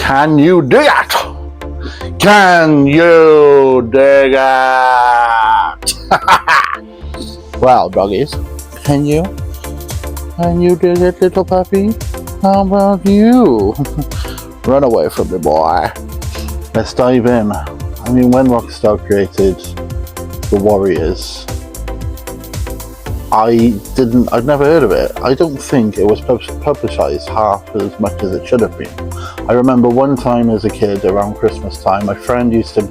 Can you dig it? Can you dig it? Well, doggies, can you? Can you dig it, little puppy? How about you? Run away from me, boy. Let's dive in. I mean, when Rockstar created the Warriors, I'd never heard of it. I don't think it was publicized half as much as it should have been. I remember one time as a kid around Christmas time, my friend used to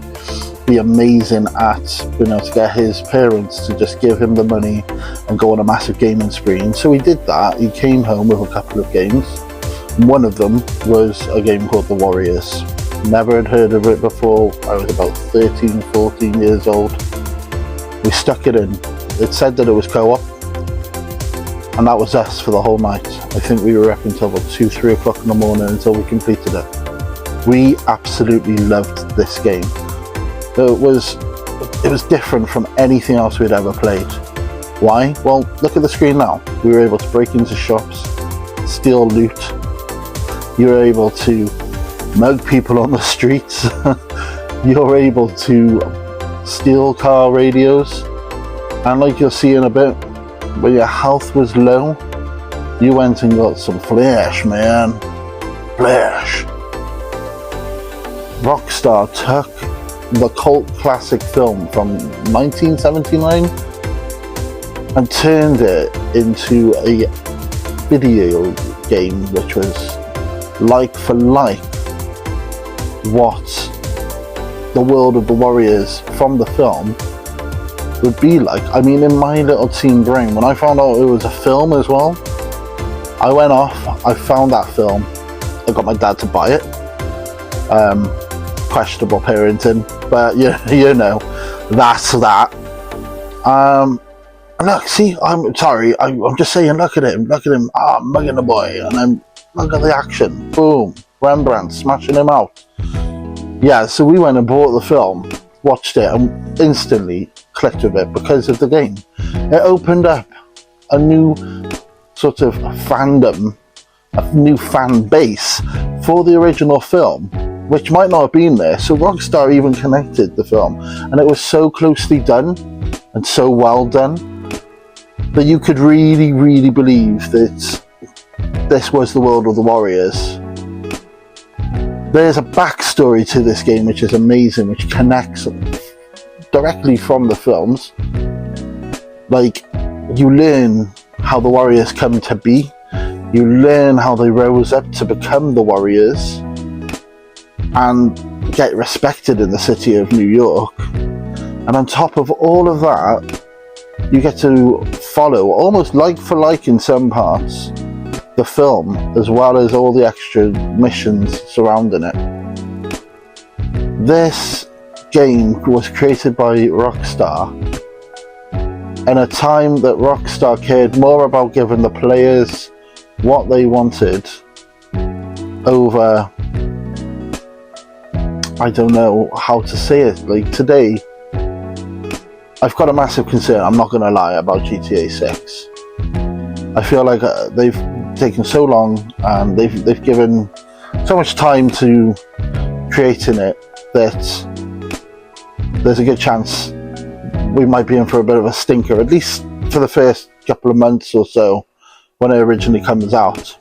be amazing at being able to get his parents to just give him the money and go on a massive gaming spree. And so he did that. He came home with a couple of games. One of them was a game called The Warriors. Never had heard of it before. I was about 13, 14 years old. We stuck it in. It said that it was co-op, and that was us for the whole night. I think we were up until about 2, 3 o'clock in the morning until we completed it. We absolutely loved this game. It was different from anything else we'd ever played. Why? Well, look at the screen now. We were able to break into shops, steal loot. You were able to mug people on the streets. You were able to steal car radios. And like you'll see in a bit, when your health was low, you went and got some flesh, man. Flesh. Rockstar took the cult classic film from 1979 and turned it into a video game which was like for like what the world of the Warriors from the film would be like. I mean, in my little teen brain, when I found out it was a film as well, I went off, I found that film, I got my dad to buy it. Questionable parenting, but you know, that's that. Look, see, I'm sorry, I'm just saying, look at him, I'm mugging the boy, and then look at the action, boom, Rembrandt smashing him out. Yeah, so we went and bought the film, watched it, and instantly clicked with it because of the game. It opened up a new sort of fandom, a new fan base for the original film, which might not have been there. So Rockstar even connected the film, and it was so closely done and so well done that you could really, really believe that this was the world of the Warriors. There's a backstory to this game which is amazing, which connects directly from the films. Like, you learn how the Warriors come to be, you learn how they rose up to become the Warriors and get respected in the city of New York. And on top of all of that, you get to follow, almost like for like in some parts, the film, as well as all the extra missions surrounding it. This game was created by Rockstar in a time that Rockstar cared more about giving the players what they wanted over, I don't know how to say it, like today I've got a massive concern, I'm not going to lie, about GTA 6. I feel like they've taken so long and they've given so much time to creating it that there's a good chance we might be in for a bit of a stinker, at least for the first couple of months or so when it originally comes out.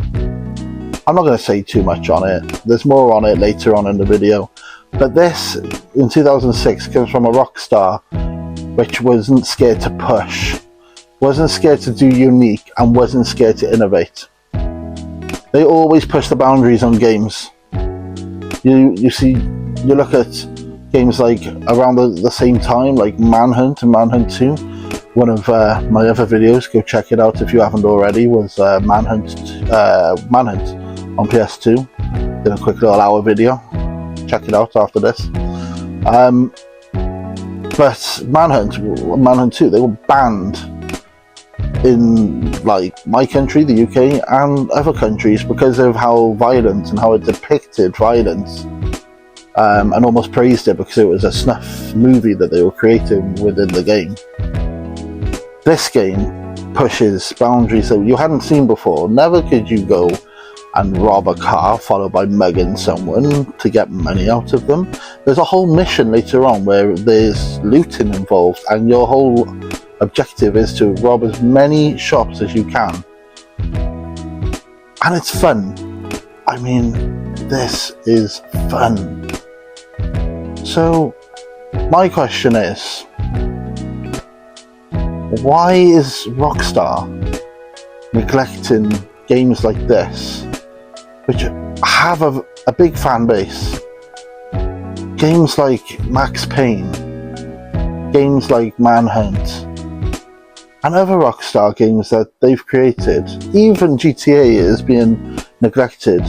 I'm not going to say too much on it, there's more on it later on in the video, but this in 2006 comes from a Rockstar which wasn't scared to push, wasn't scared to do unique, and wasn't scared to innovate. They always push the boundaries on games. You look at games like around the same time, like Manhunt and Manhunt 2. One of my other videos, go check it out if you haven't already, was Manhunt on PS2. Did a quick little hour video. Check it out after this. But Manhunt 2, they were banned in like my country, the UK, and other countries because of how violent and how it depicted violence, and almost praised it because it was a snuff movie that they were creating within the game. This game pushes boundaries that you hadn't seen before. Never could you go and rob a car, followed by mugging someone to get money out of them. There's a whole mission later on where there's looting involved, and your whole objective is to rob as many shops as you can. And it's fun. I mean, this is fun. So, my question is, why is Rockstar neglecting games like this, which have a big fan base? Games like Max Payne, games like Manhunt, and other Rockstar games that they've created. Even GTA is being neglected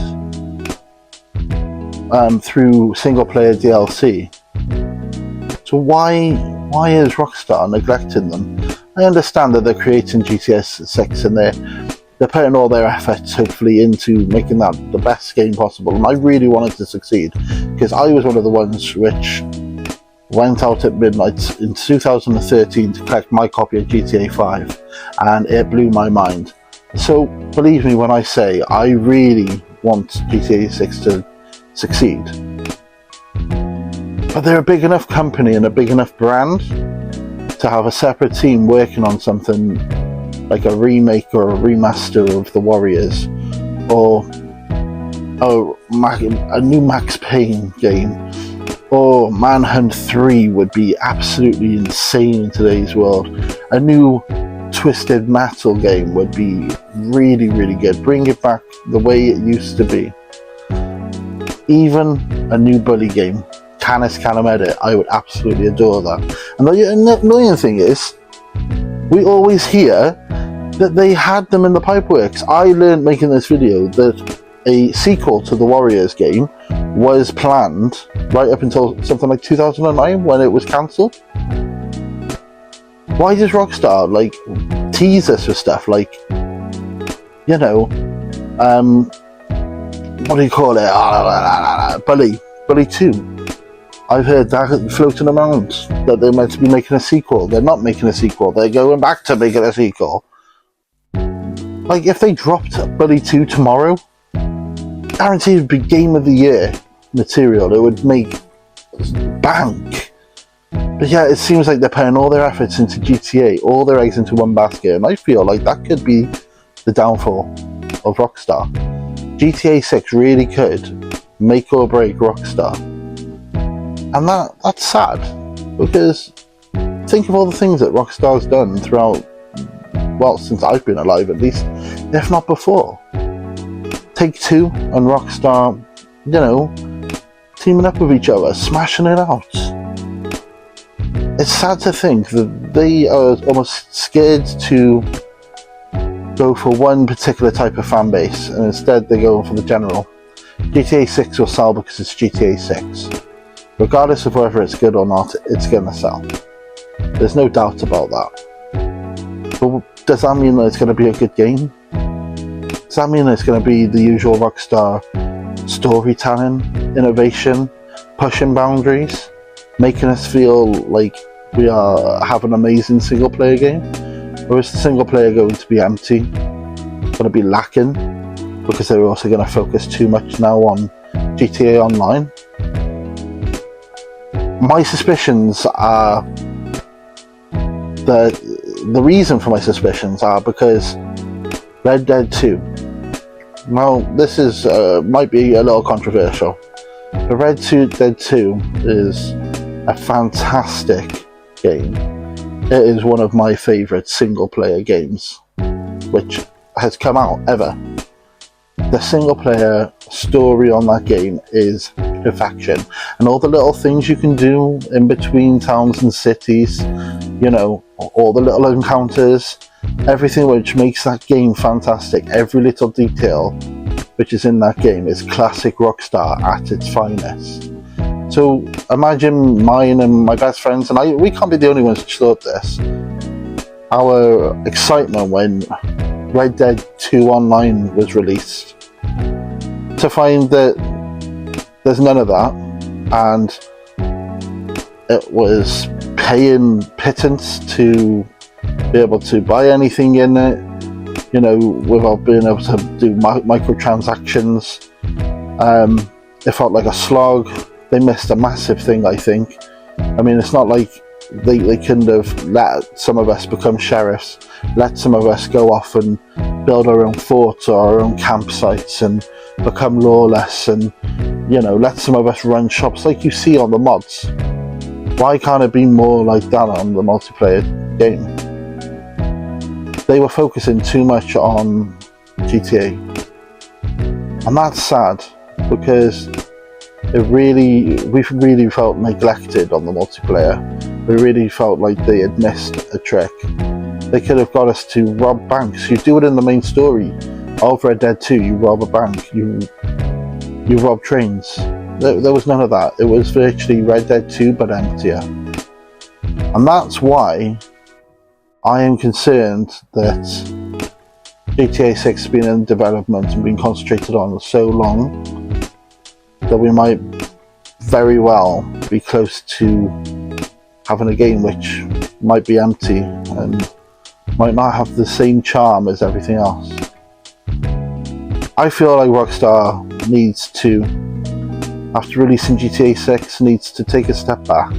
through single-player DLC. So why is Rockstar neglecting them? I understand that they're creating GTA 6 and they're putting all their efforts, hopefully, into making that the best game possible. And I really wanted to succeed, because I was one of the ones which went out at midnight in 2013 to collect my copy of GTA 5, and it blew my mind. So believe me when I say I really want GTA 6 to succeed. But they're a big enough company and a big enough brand to have a separate team working on something like a remake or a remaster of The Warriors, or a new Max Payne game, or Manhunt 3 would be absolutely insane in today's world. A new Twisted Metal game would be really, really good. Bring it back the way it used to be. Even a new Bully game, Canis Calamedit, I would absolutely adore that. And the annoying thing is, we always hear that they had them in the pipeworks. I learned making this video that a sequel to the Warriors game was planned right up until something like 2009 when it was cancelled. Why does Rockstar tease us with stuff like, what do you call it? Bully 2. I've heard that floating around, that they're meant to be making a sequel. They're not making a sequel. They're going back to making a sequel. If they dropped Bully 2 tomorrow, guaranteed it would be Game of the Year material. It would make bank. But yeah, it seems like they're putting all their efforts into GTA, all their eggs into one basket, and I feel like that could be the downfall of Rockstar. GTA 6 really could make or break Rockstar. And that's sad, because think of all the things that Rockstar's done throughout, well, since I've been alive at least, if not before. Take-Two and Rockstar, teaming up with each other, smashing it out. It's sad to think that they are almost scared to go for one particular type of fan base, and instead they go for the general. GTA 6 will sell because it's GTA 6. Regardless of whether it's good or not, it's going to sell. There's no doubt about that. But does that mean that it's going to be a good game? Does that mean that it's going to be the usual Rockstar storytelling, innovation, pushing boundaries, making us feel like we have an amazing single player game? Or is the single player going to be empty, going to be lacking, because they're also going to focus too much now on GTA Online? My suspicions are the reason for my suspicions are because Red Dead 2. Now, this is might be a little controversial, but Red Dead 2 is a fantastic game. It is one of my favourite single-player games which has come out ever. The single-player story on that game is perfection, and all the little things you can do in between towns and cities, all the little encounters, everything which makes that game fantastic, every little detail which is in that game is classic Rockstar at its finest. So imagine mine and my best friends, and we can't be the only ones which thought this, our excitement when Red Dead 2 Online was released, to find that there's none of that, and it was paying pittance to be able to buy anything in it. you know, without being able to do microtransactions. It felt like a slog. They missed a massive thing, I think. I mean, it's not like they couldn't have let some of us become sheriffs, let some of us go off and build our own forts or our own campsites and become lawless, and, you know, let some of us run shops like you see on the mods. Why can't it be more like that on the multiplayer game? They were focusing too much on GTA, and that's sad, because we really felt neglected on the multiplayer. We really felt like they had missed a trick. They could have got us to rob banks. You do it in the main story of Red Dead 2. You rob a bank. You rob trains. There was none of that. It was virtually Red Dead 2 but emptier. And that's why I am concerned that GTA 6 has been in development and been concentrated on so long that we might very well be close to having a game which might be empty and might not have the same charm as everything else. I feel like Rockstar needs to, after releasing GTA 6, needs to take a step back,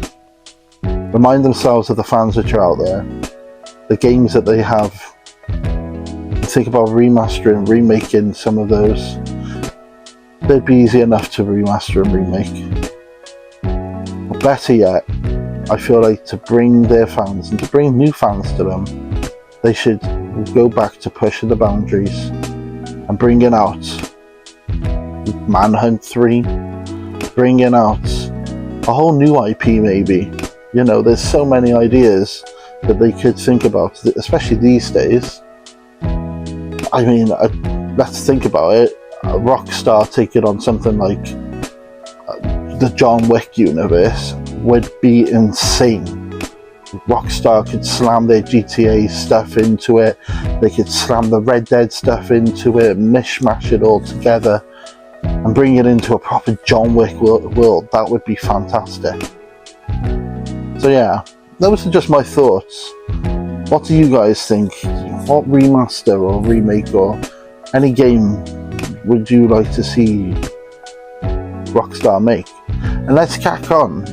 remind themselves of the fans which are out there, the games that they have, and think about remastering, remaking some of those. They'd be easy enough to remaster and remake. Or better yet, I feel like to bring their fans and to bring new fans to them, they should go back to pushing the boundaries and bringing out Manhunt 3, bringing out a whole new IP maybe. You know, there's so many ideas that they could think about, especially these days. I mean, let's think about it. Rockstar taking on something like the John Wick universe would be insane. Rockstar could slam their GTA stuff into it, they could slam the Red Dead stuff into it, mishmash it all together and bring it into a proper John Wick world. That would be fantastic. So yeah, those are just my thoughts. What do you guys think? What remaster or remake or any game would you like to see Rockstar make? And let's crack on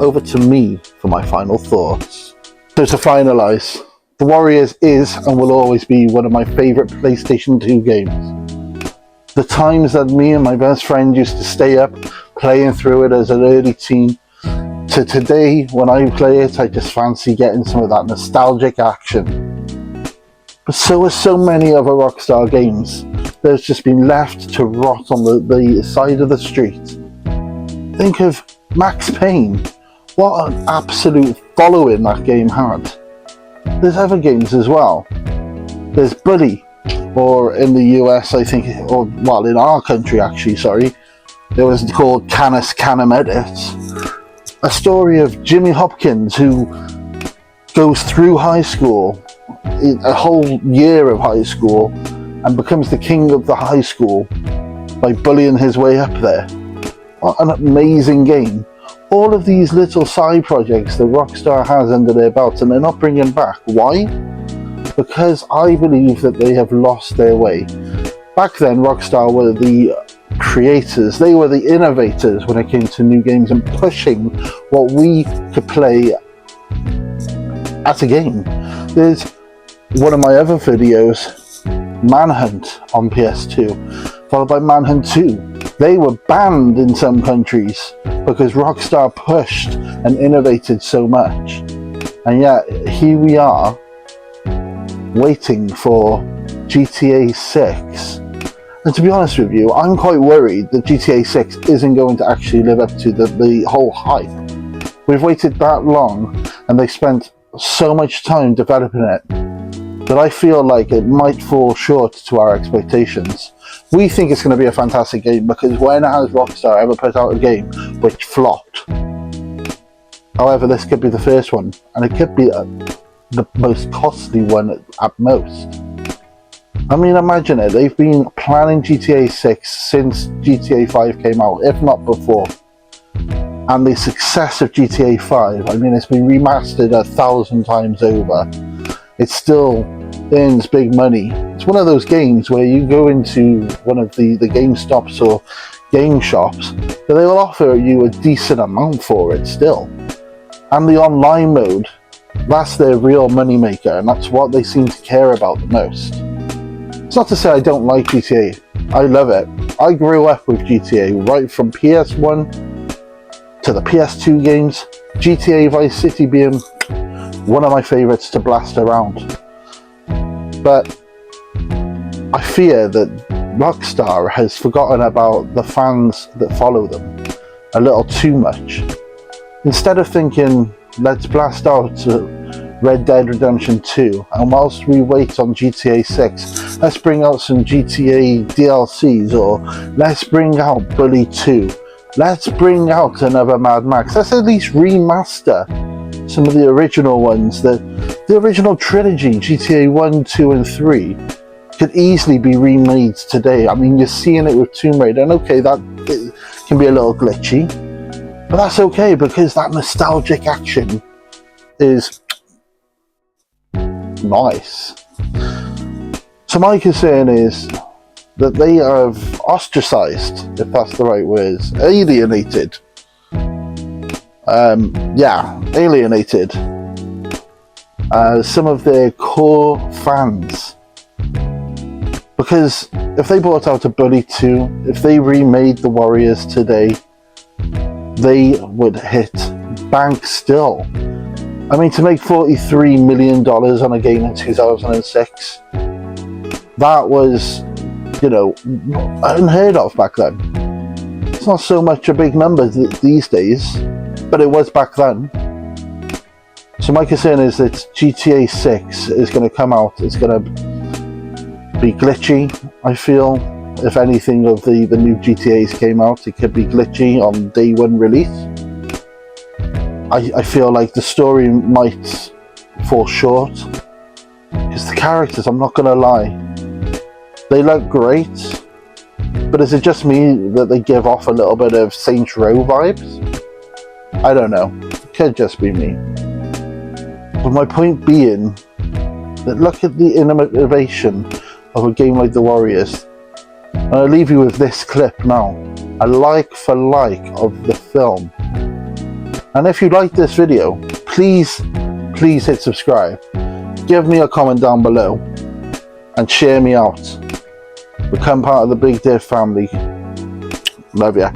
over to me for my final thoughts. So to finalise, The Warriors is and will always be one of my favourite PlayStation 2 games. The times that me and my best friend used to stay up playing through it as an early teen, to today when I play it I just fancy getting some of that nostalgic action. But so are so many other Rockstar games. There's just been left to rot on the side of the street. Think of Max Payne. What an absolute following that game had. There's other games as well. There's Bully, or in the US I think, or well in our country actually, sorry, it was called Canis Canem Edits. A story of Jimmy Hopkins who goes through high school, a whole year of high school, and becomes the king of the high school by bullying his way up there. What an amazing game. All of these little side projects that Rockstar has under their belt and they're not bringing back. Why? Because I believe that they have lost their way. Back then Rockstar were the creators, they were the innovators when it came to new games and pushing what we could play as a game. There's one of my other videos, Manhunt on PS2, followed by Manhunt 2. They were banned in some countries because Rockstar pushed and innovated so much. And yet, here we are, waiting for GTA 6. And to be honest with you, I'm quite worried that GTA 6 isn't going to actually live up to the whole hype. We've waited that long, and they spent so much time developing it, that I feel like it might fall short to our expectations. We think it's going to be a fantastic game because when has Rockstar ever put out a game which flopped? However, this could be the first one, and it could be the most costly one at most. I mean, imagine it, they've been planning GTA 6 since GTA 5 came out, if not before. And the success of GTA 5, I mean, it's been remastered 1,000 times over. It still earns big money. It's one of those games where you go into one of the GameStops or game shops, but they will offer you a decent amount for it still. And the online mode, that's their real moneymaker, and that's what they seem to care about the most. It's not to say I don't like GTA. I love it. I grew up with GTA, right from PS1 to the PS2 games, GTA Vice City being one of my favourites to blast around. But I fear that Rockstar has forgotten about the fans that follow them a little too much. Instead of thinking, let's blast out Red Dead Redemption 2, and whilst we wait on GTA 6, let's bring out some GTA DLCs, or let's bring out Bully 2, let's bring out another Mad Max, let's at least remaster some of the original ones. The original trilogy, GTA 1, 2 and 3, could easily be remade today. I mean, you're seeing it with Tomb Raider, and okay, that can be a little glitchy, but that's okay, because that nostalgic action is nice. So my concern is that they have ostracized, if that's the right word, alienated. Alienated some of their core fans. Because if they brought out a Bully 2, if they remade the Warriors today, they would hit bank still. I mean, to make $43 million on a game in 2006, that was, unheard of back then. It's not so much a big number these days, but it was back then. So my concern is that GTA 6 is going to come out, it's going to be glitchy, I feel. If anything of the new GTAs came out, it could be glitchy on day one release. I feel like the story might fall short, because the characters, I'm not going to lie, they look great, but is it just me that they give off a little bit of Saints Row vibes? I don't know, it could just be me. But my point being that look at the innovation of a game like The Warriors. And I'll leave you with this clip now, a like for like of the film. And if you like this video, please hit subscribe, give me a comment down below, and share me out. Become part of the Big Div family. Love ya.